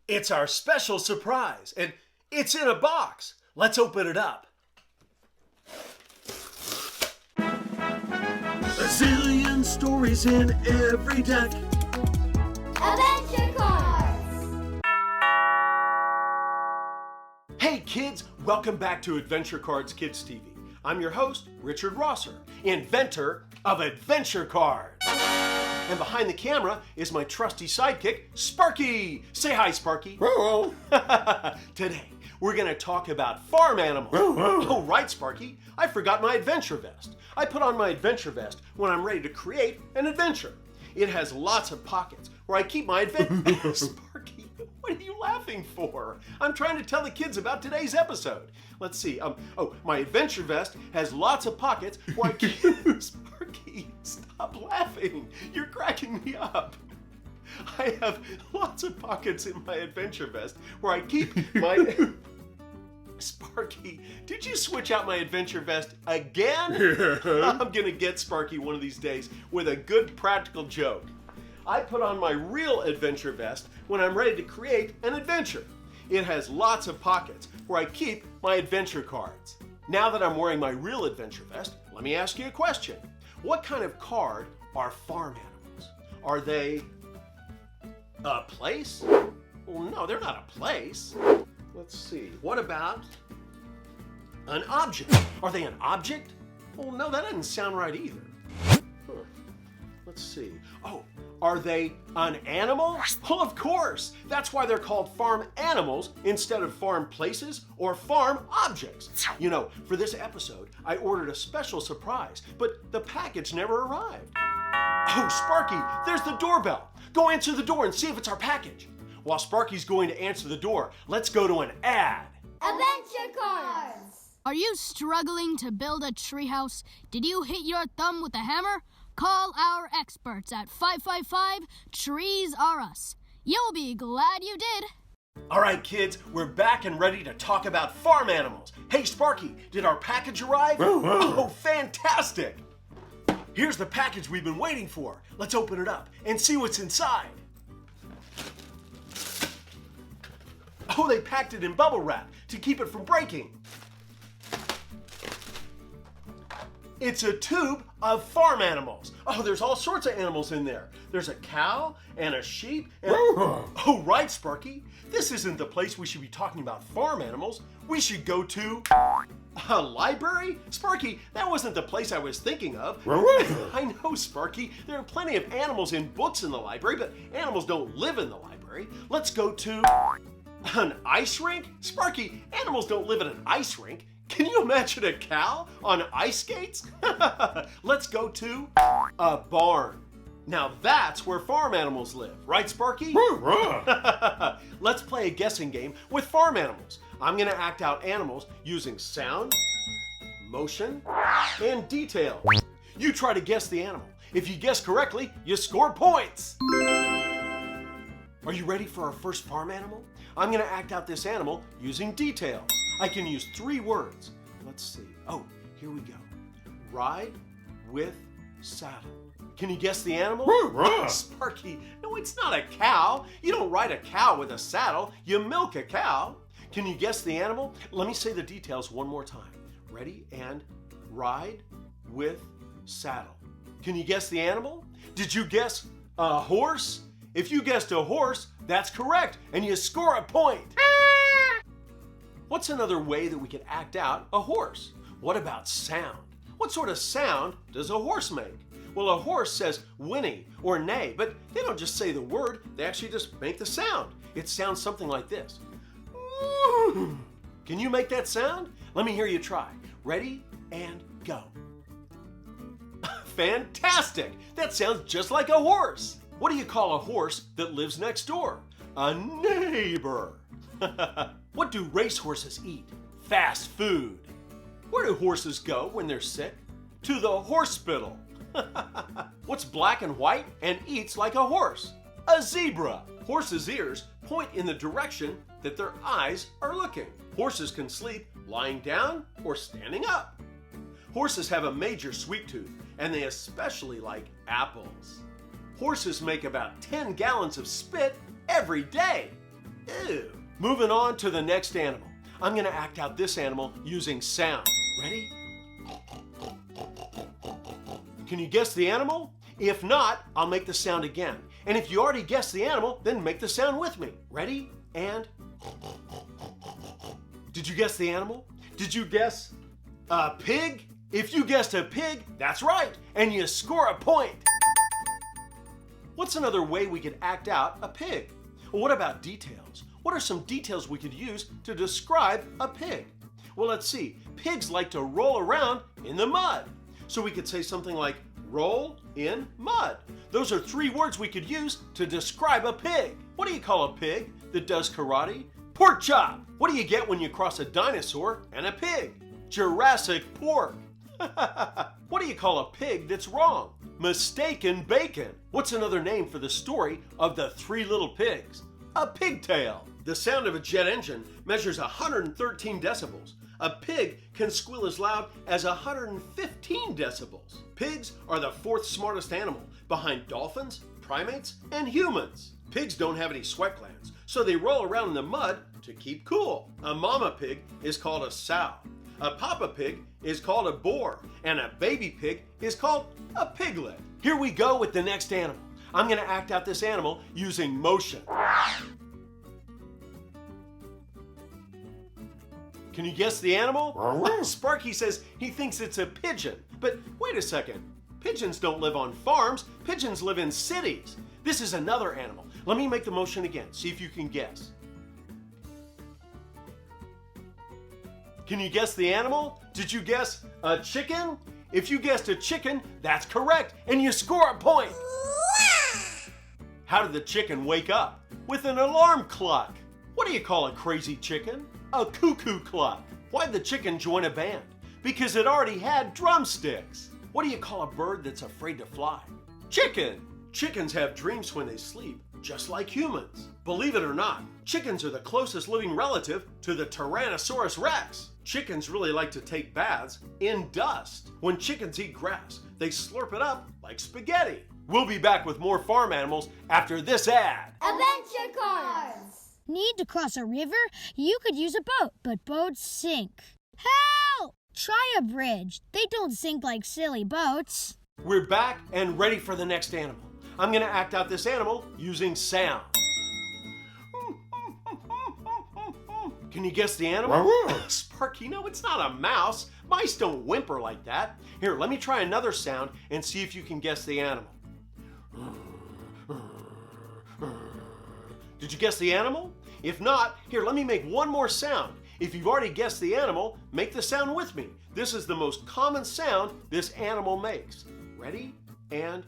It's our special surprise, and it's in a box. Let's open it up. A zillion stories in every deck. Adventure cards! Hey kids, welcome back to Adventure Cards Kids TV. I'm your host, Richard Rosser, inventor of Adventure Cards. And behind the camera is my trusty sidekick, Sparky. Say hi, Sparky. Hello. Today, we're going to talk about farm animals. Oh, right, Sparky. I forgot my adventure vest. I put on my adventure vest when I'm ready to create an adventure. It has lots of pockets where I keep my adventure. Sparky, what are you laughing for? I'm trying to tell the kids about today's episode. Let's see. My adventure vest has lots of pockets where I keep... Sparky, stop laughing. You're cracking me up. I have lots of pockets in my adventure vest where I keep my... Sparky, did you switch out my adventure vest again? I'm gonna get Sparky one of these days with a good practical joke. I put on my real adventure vest when I'm ready to create an adventure. It has lots of pockets where I keep my adventure cards. Now that I'm wearing my real adventure vest, let me ask you a question. What kind of card are farm animals? Are they a place? Well, no, they're not a place. Let's see. What about an object? Are they an object? Well, no, that doesn't sound right either. Let's see. Oh, are they an animal? Well, of course. That's why they're called farm animals instead of farm places or farm objects. You know, for this episode, I ordered a special surprise, but the package never arrived. Oh, Sparky, there's the doorbell. Go answer the door and see if it's our package. While Sparky's going to answer the door, let's go to an ad. Adventure cards! Are you struggling to build a treehouse? Did you hit your thumb with a hammer? Call our experts at 555-TREES-RE-US. You'll be glad you did. All right, kids, we're back and ready to talk about farm animals. Hey, Sparky, did our package arrive? Oh, fantastic! Here's the package we've been waiting for. Let's open it up and see what's inside. Oh, they packed it in bubble wrap to keep it from breaking. It's a tube of farm animals. Oh, there's all sorts of animals in there. There's a cow and a sheep and... Oh, right, Sparky. This isn't the place we should be talking about farm animals. We should go to a library? Sparky, that wasn't the place I was thinking of. I know, Sparky. There are plenty of animals in books in the library, but animals don't live in the library. Let's go to an ice rink? Sparky, animals don't live in an ice rink. Can you imagine a cow on ice skates? Let's go to a barn. Now that's where farm animals live, right, Sparky? Let's play a guessing game with farm animals. I'm gonna act out animals using sound, motion, and detail. You try to guess the animal. If you guess correctly, you score points. Are you ready for our first farm animal? I'm gonna act out this animal using details. I can use 3 words. Let's see. Oh, here we go. Ride with saddle. Can you guess the animal? Sparky, no, it's not a cow. You don't ride a cow with a saddle. You milk a cow. Can you guess the animal? Let me say the details one more time. Ready? And ride with saddle. Can you guess the animal? Did you guess a horse? If you guessed a horse, that's correct, and you score a point. What's another way that we can act out a horse? What about sound? What sort of sound does a horse make? Well, a horse says whinny or neigh, but they don't just say the word, they actually just make the sound. It sounds something like this. Can you make that sound? Let me hear you try. Ready and go. Fantastic! That sounds just like a horse. What do you call a horse that lives next door? A neighbor. What do racehorses eat? Fast food. Where do horses go when they're sick? To the horse-spital. What's black and white and eats like a horse? A zebra. Horses' ears point in the direction that their eyes are looking. Horses can sleep lying down or standing up. Horses have a major sweet tooth, and they especially like apples. Horses make about 10 gallons of spit every day. Ew. Moving on to the next animal. I'm going to act out this animal using sound. Ready? Can you guess the animal? If not, I'll make the sound again. And if you already guessed the animal, then make the sound with me. Ready? And... Did you guess the animal? Did you guess a pig? If you guessed a pig, that's right, and you score a point. What's another way we could act out a pig? Well, what about details? What are some details we could use to describe a pig? Well, let's see. Pigs like to roll around in the mud. So we could say something like roll in mud. Those are 3 words we could use to describe a pig. What do you call a pig that does karate? Pork chop. What do you get when you cross a dinosaur and a pig? Jurassic pork. What do you call a pig that's wrong? Mistaken bacon. What's another name for the story of the 3 little pigs? A pigtail. The sound of a jet engine measures 113 decibels. A pig can squeal as loud as 115 decibels. Pigs are the 4th smartest animal, behind dolphins, primates, and humans. Pigs don't have any sweat glands, so they roll around in the mud to keep cool. A mama pig is called a sow. A papa pig is called a boar, and a baby pig is called a piglet. Here we go with the next animal. I'm going to act out this animal using motion. Can you guess the animal? Sparky says he thinks it's a pigeon. But wait a second. Pigeons don't live on farms. Pigeons live in cities. This is another animal. Let me make the motion again. See if you can guess. Can you guess the animal? Did you guess a chicken? If you guessed a chicken, that's correct, and you score a point. How did the chicken wake up? With an alarm clock. What do you call a crazy chicken? A cuckoo clock. Why'd the chicken join a band? Because it already had drumsticks. What do you call a bird that's afraid to fly? Chicken. Chickens have dreams when they sleep, just like humans. Believe it or not, chickens are the closest living relative to the Tyrannosaurus Rex. Chickens really like to take baths in dust. When chickens eat grass, they slurp it up like spaghetti. We'll be back with more farm animals after this ad. Adventure cards. Need to cross a river? You could use a boat, but boats sink. Help! Try a bridge. They don't sink like silly boats. We're back and ready for the next animal. I'm going to act out this animal using sound. Can you guess the animal? Sparky, no, it's not a mouse. Mice don't whimper like that. Here, let me try another sound and see if you can guess the animal. Did you guess the animal? If not, here, let me make one more sound. If you've already guessed the animal, make the sound with me. This is the most common sound this animal makes. Ready? And...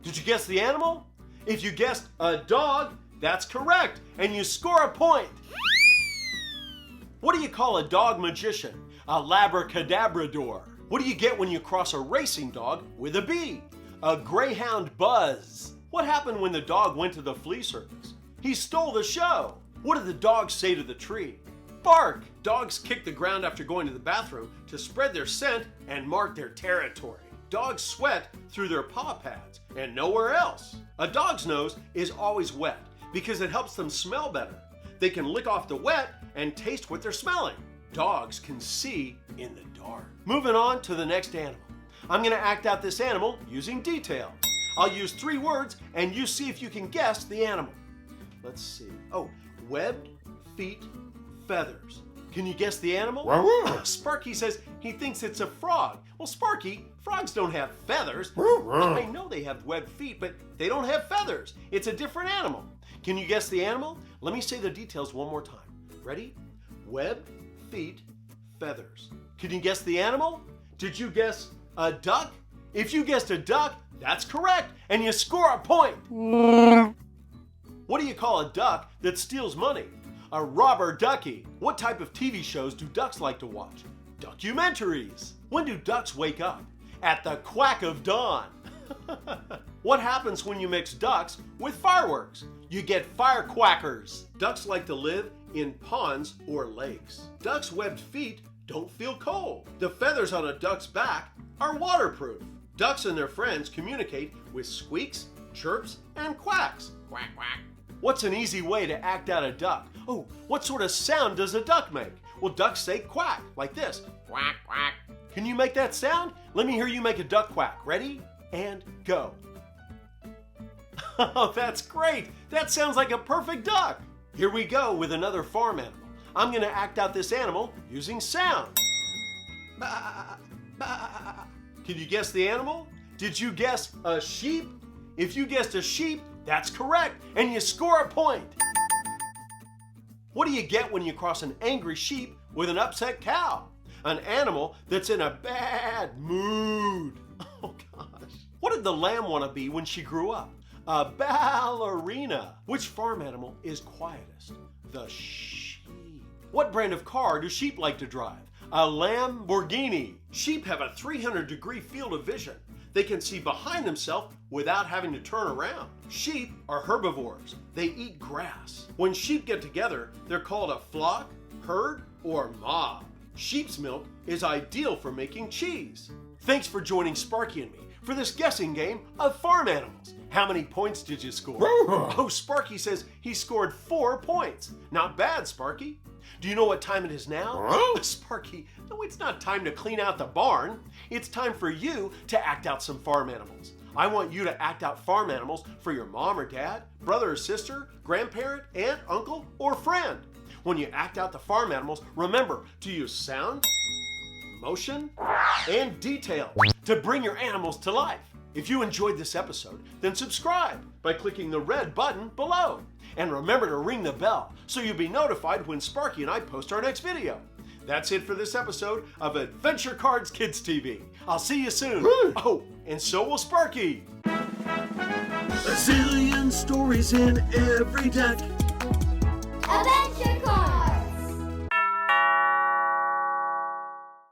Did you guess the animal? If you guessed a dog, that's correct, and you score a point. What do you call a dog magician? A labracadabrador. What do you get when you cross a racing dog with a B? A greyhound buzz. What happened when the dog went to the flea circus? He stole the show. What did the dog say to the tree? Bark. Dogs kick the ground after going to the bathroom to spread their scent and mark their territory. Dogs sweat through their paw pads and nowhere else. A dog's nose is always wet because it helps them smell better. They can lick off the wet and taste what they're smelling. Dogs can see in the dark. Moving on to the next animal. I'm going to act out this animal using details. I'll use 3 words and you see if you can guess the animal. Let's see. Oh, webbed feet, feathers. Can you guess the animal? Sparky says he thinks it's a frog. Well, Sparky, frogs don't have feathers. I know they have webbed feet, but they don't have feathers. It's a different animal. Can you guess the animal? Let me say the details one more time. Ready? Webbed feet, feathers. Can you guess the animal? Did you guess a duck? If you guessed a duck, that's correct, and you score a point. What do you call a duck that steals money? A robber ducky. What type of TV shows do ducks like to watch? Documentaries. When do ducks wake up? At the quack of dawn. What happens when you mix ducks with fireworks? You get firequackers. Ducks like to live in ponds or lakes. Ducks' webbed feet don't feel cold. The feathers on a duck's back are waterproof. Ducks and their friends communicate with squeaks, chirps, and quacks. Quack, quack. What's an easy way to act out a duck? Oh, what sort of sound does a duck make? Well, ducks say quack, like this. Quack, quack. Can you make that sound? Let me hear you make a duck quack. Ready? And go. Oh, that's great. That sounds like a perfect duck. Here we go with another farm animal. I'm going to act out this animal using sound. Bah, bah. Can you guess the animal? Did you guess a sheep? If you guessed a sheep, that's correct, and you score a point. What do you get when you cross an angry sheep with an upset cow? An animal that's in a bad mood. Oh gosh. What did the lamb want to be when she grew up? A ballerina. Which farm animal is quietest? The sheep. What brand of car do sheep like to drive? A Lamborghini. Sheep have a 300-degree field of vision. They can see behind themselves without having to turn around. Sheep are herbivores. They eat grass. When sheep get together, they're called a flock, herd, or mob. Sheep's milk is ideal for making cheese. Thanks for joining Sparky and me for this guessing game of farm animals. How many points did you score? Oh, Sparky says he scored 4 points. Not bad, Sparky. Do you know what time it is now? Sparky, no, it's not time to clean out the barn. It's time for you to act out some farm animals. I want you to act out farm animals for your mom or dad, brother or sister, grandparent, aunt, uncle, or friend. When you act out the farm animals, remember to use sound, motion, and detail to bring your animals to life. If you enjoyed this episode, then subscribe by clicking the red button below. And remember to ring the bell so you'll be notified when Sparky and I post our next video. That's it for this episode of Adventure Cards Kids TV. I'll see you soon. Oh, and so will Sparky. A zillion stories in every deck. Adventure